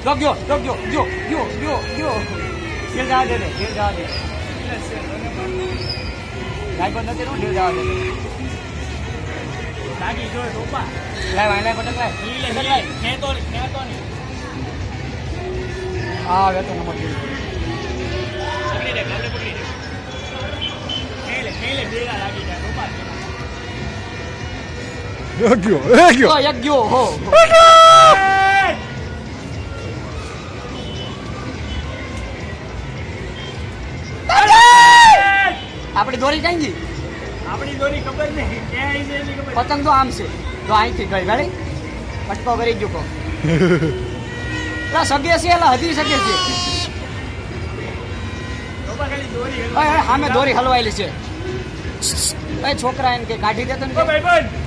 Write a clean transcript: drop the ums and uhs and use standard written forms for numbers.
જો ગયો ઢીલ જવા દે ભાઈ પણ નથી ઢીલ જવા દે લાગી જો ટોપા લાય પટક લાય ખેતો નહીં હા હવે તો નંબર પકડી દે કાલે પકડી દે ખેલે બેડા લાગી જાય ટોપા એક ગયો હો આપણી દોરી કઈ ગઈ આપણી દોરી ખબર નહીં ક્યાં આવી છે એની ખબર પતંગ તો આમ છે જો અહીંથી ગઈ ગાડી પટકો કરી ગયો કો એલા સગે છે એલા હજી સગે છે ટોપા ખાલી દોરી સામે દોરી હલવાયેલી છે એ છોકરા એને કે કાઢી દેતો ને ભાઈ